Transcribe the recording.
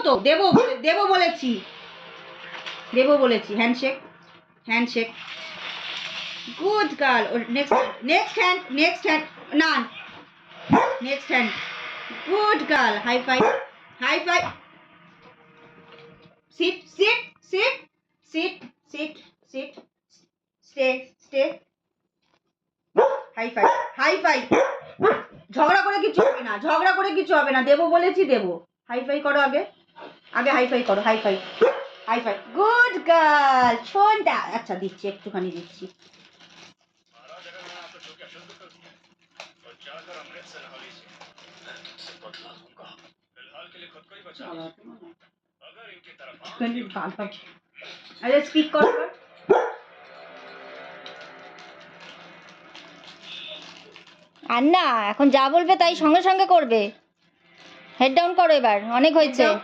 তো, দেবো বলেছি, handshake, good girl. Next hand, নান, next hand, good girl. High five, sit, stay, high five. ঝগড়া করে কিছু হবে না, দেবো বলেছি, দেবো। হাই ফাই করো, আগে হাই ফাই করো, হাই ফাই, গুড গার্ল। শোনটা, আচ্ছা দিচ্ছি, একটুখানি দিচ্ছি। আরে স্পিক কর। আর না, এখন যা বলবে তাই সঙ্গে সঙ্গে করবে। হেড ডাউন করো, এবার অনেক হয়েছে।